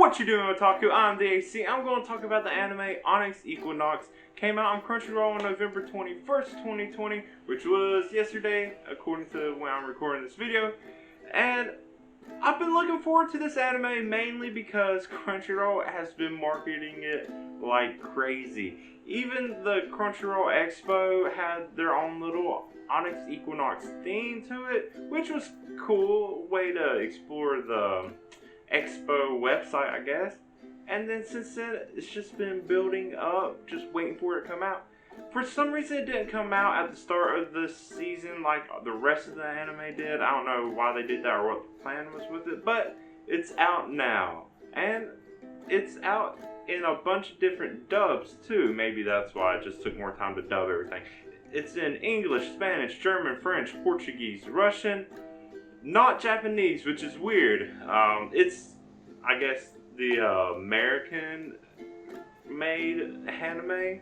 What you doing, Otaku? I'm DAC. I'm going to talk about the anime Onyx Equinox. Came out on Crunchyroll on November 21st, 2020, which was yesterday, according to when I'm recording this video. And I've been looking forward to this anime mainly because Crunchyroll has been marketing it like crazy. Even the Crunchyroll Expo had their own little Onyx Equinox theme to it, which was cool way to explore the Expo website, I guess. And then since then, it's just been building up, just waiting for it to come out. For some reason, it didn't come out at the start of this season like the rest of the anime did. I don't know why they did that or what the plan was with it, but it's out now. And it's out in a bunch of different dubs too. Maybe that's why it just took more time to dub everything. It's in English, Spanish, German, French, Portuguese, Russian, not Japanese, which is weird. It's, I guess, the American-made anime,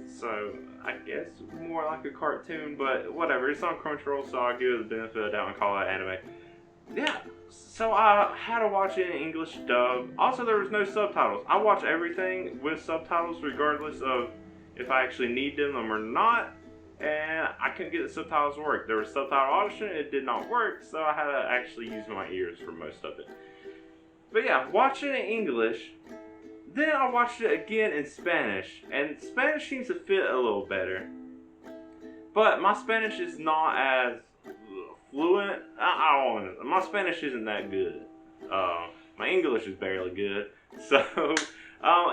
so I guess more like a cartoon, but whatever. It's on Crunchyroll, so I'll give it the benefit of the doubt and call it anime. Yeah, so I had to watch it in English dub. Also, there was no subtitles. I watch everything with subtitles regardless of if I actually need them or not. And I couldn't get the subtitles to work. There was subtitle option, it did not work, so I had to actually use my ears for most of it. But yeah, watching it in English, then I watched it again in Spanish, and Spanish seems to fit a little better. But my Spanish is not as fluent. My Spanish isn't that good. My English is barely good, so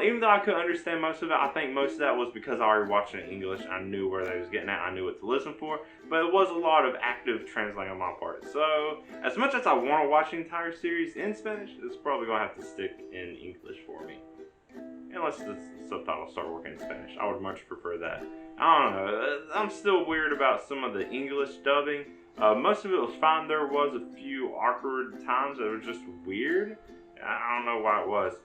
even though I couldn't understand most of it, I think most of that was because I already watched it in English. I knew where they was getting at. I knew what to listen for. But it was a lot of active translating on my part. So, as much as I want to watch the entire series in Spanish, it's probably going to have to stick in English for me. Unless the subtitles start working in Spanish. I would much prefer that. I don't know. I'm still weird about some of the English dubbing. Most of it was fine. There was a few awkward times that were just weird. I don't know why it was.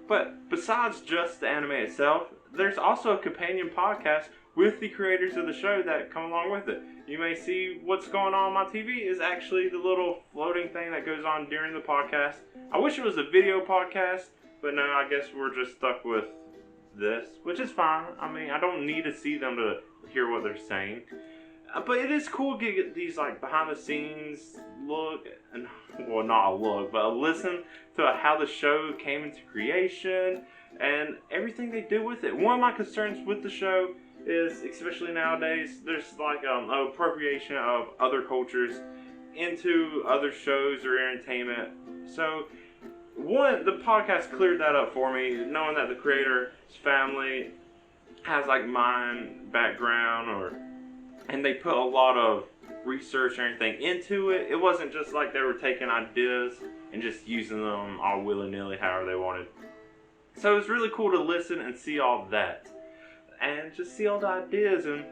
But besides just the anime itself, there's also a companion podcast with the creators of the show that come along with it. You may see what's going on my TV is actually the little floating thing that goes on during the podcast. I wish it was a video podcast, but no, I guess we're just stuck with this, which is fine. I mean, I don't need to see them to hear what they're saying. But it is cool to get these like behind the scenes look, and well, not a look, but a listen to how the show came into creation and everything they do with it. One of my concerns with the show is, especially nowadays, there's like appropriation of other cultures into other shows or entertainment. So the podcast cleared that up for me, knowing that the creator's family has like Mayan background and they put a lot of research and everything into it. It wasn't just like they were taking ideas and just using them all willy-nilly however they wanted. So it was really cool to listen and see all that. And just see all the ideas and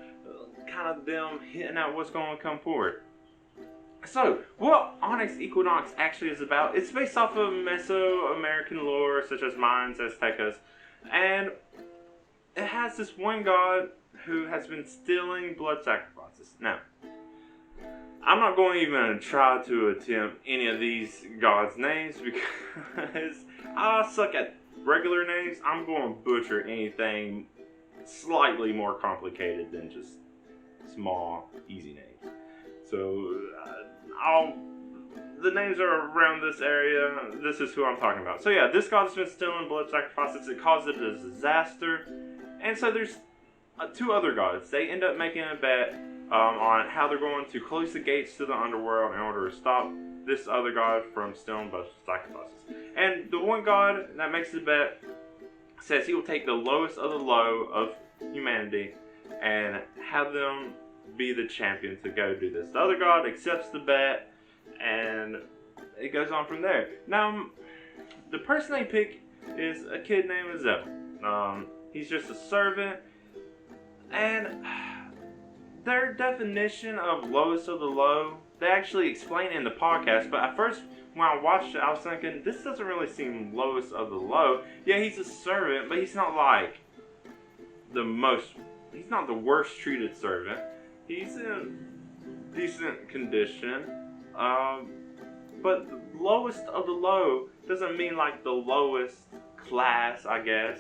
kind of them hitting out what's going to come forward. So, what Onyx Equinox actually is about, it's based off of mesoamerican lore such as Mayans, Aztecas. And it has this one god who has been stealing blood sacrifices. Now, I'm not going to even try to attempt any of these gods' names because I suck at regular names. I'm going to butcher anything slightly more complicated than just small, easy names. So, the names are around this area. This is who I'm talking about. So yeah, this god's been stealing blood sacrifices. It caused a disaster. And so there's two other gods. They end up making a bet on how they're going to close the gates to the underworld in order to stop this other god from stealing blood sacrifices. And the one god that makes the bet says he will take the lowest of the low of humanity and have them be the champion to go do this. The other god accepts the bet and it goes on from there. Now, the person they pick is a kid named Zoe. He's just a servant. And their definition of lowest of the low, they actually explain it in the podcast, but at first when I watched it, I was thinking, this doesn't really seem lowest of the low. Yeah, he's a servant, but he's not like he's not the worst treated servant. He's in decent condition. but the lowest of the low doesn't mean like the lowest class, I guess,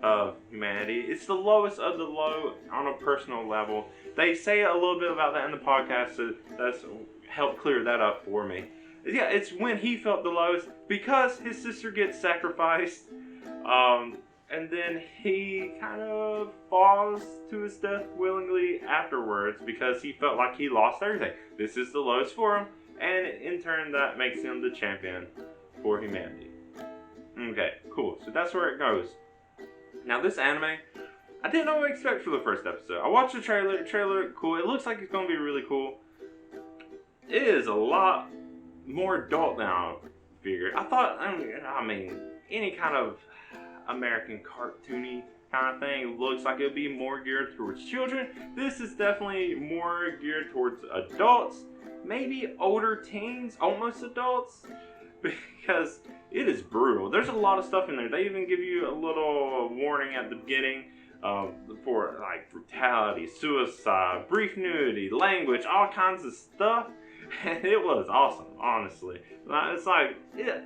of humanity. It's the lowest of the low on a personal level. They say a little bit about that in the podcast, so that's helped clear that up for me. Yeah, it's when he felt the lowest because his sister gets sacrificed, and then he kind of falls to his death willingly afterwards because he felt like he lost everything. This is the lowest for him, and in turn that makes him the champion for humanity. Okay, cool. So that's where it goes. Now this anime, I didn't know what to expect for the first episode. I watched the trailer. The trailer looked cool. It looks like it's going to be really cool. It is a lot more adult than I figured. I mean, any kind of American cartoony kind of thing looks like it would be more geared towards children. This is definitely more geared towards adults, maybe older teens, almost adults, because it is brutal. There's a lot of stuff in there. They even give you a little warning at the beginning for like brutality, suicide, brief nudity, language, all kinds of stuff. And it was awesome, honestly. It's like, yeah,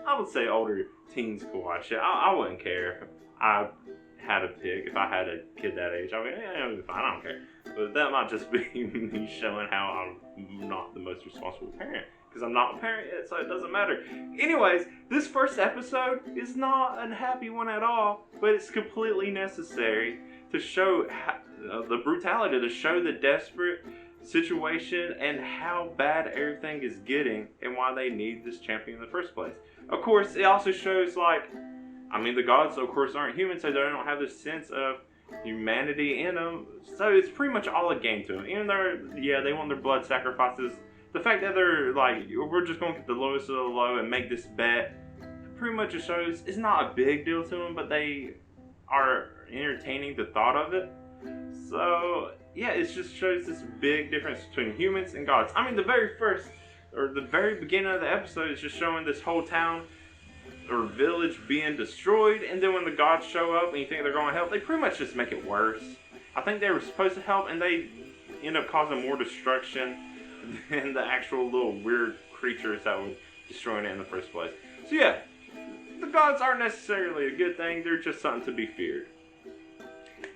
I would say older teens could watch it. I wouldn't care if I had a pig. If I had a kid that age, I mean, yeah, it'd be fine. I don't care. But that might just be me showing how I'm not the most responsible parent. Because I'm not a parent yet, so it doesn't matter. Anyways, this first episode is not a happy one at all, but it's completely necessary to show the brutality, to show the desperate situation and how bad everything is getting and why they need this champion in the first place. Of course, it also shows the gods of course aren't human, so they don't have this sense of humanity in them. So it's pretty much all a game to them. Even though, yeah, they want their blood sacrifices, the fact that they're like, we're just going to get the lowest of the low and make this bet, pretty much just shows it's not a big deal to them, but they are entertaining the thought of it. So yeah, it just shows this big difference between humans and gods. I mean, the very beginning of the episode is just showing this whole town or village being destroyed, and then when the gods show up and you think they're going to help, they pretty much just make it worse. I think they were supposed to help, and they end up causing more destruction than the actual little weird creatures that were destroying it in the first place. So yeah, the gods aren't necessarily a good thing, they're just something to be feared.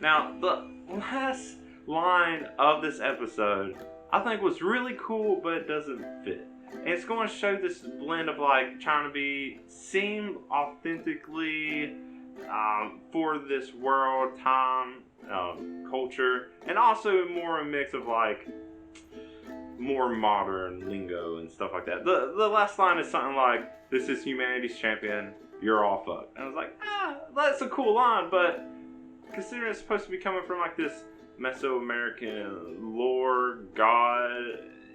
Now, the last line of this episode I think was really cool, but it doesn't fit. And it's going to show this blend of like trying to seem authentically for this world, time, culture, and also more a mix of like more modern lingo and stuff like that. The last line is something like, "This is humanity's champion, you're all fucked." And I was like, that's a cool line, but considering it's supposed to be coming from like this mesoamerican lore god,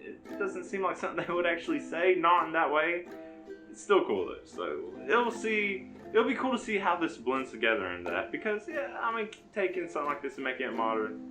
it doesn't seem like something they would actually say, not in that way. It's still cool though, so it'll be cool to see how this blends together in that, because yeah, I mean, taking something like this and making it modern,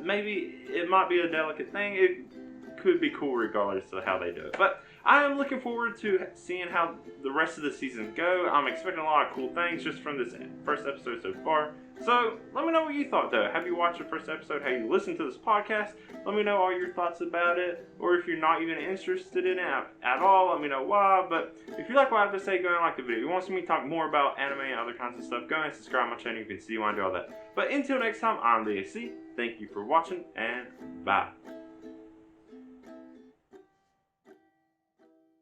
maybe it might be a delicate thing. It could be cool regardless of how they do it. But I am looking forward to seeing how the rest of the season go. I'm expecting a lot of cool things just from this first episode so far. So let me know what you thought though. Have you watched the first episode? Have you listened to this podcast? Let me know all your thoughts about it. Or if you're not even interested in it at all, let me know why. But if you like what I have to say, go and like the video. If you want to see me talk more about anime and other kinds of stuff, go and subscribe to my channel. You can see why I do all that. But until next time, I'm the AC. Thank you for watching, and bye.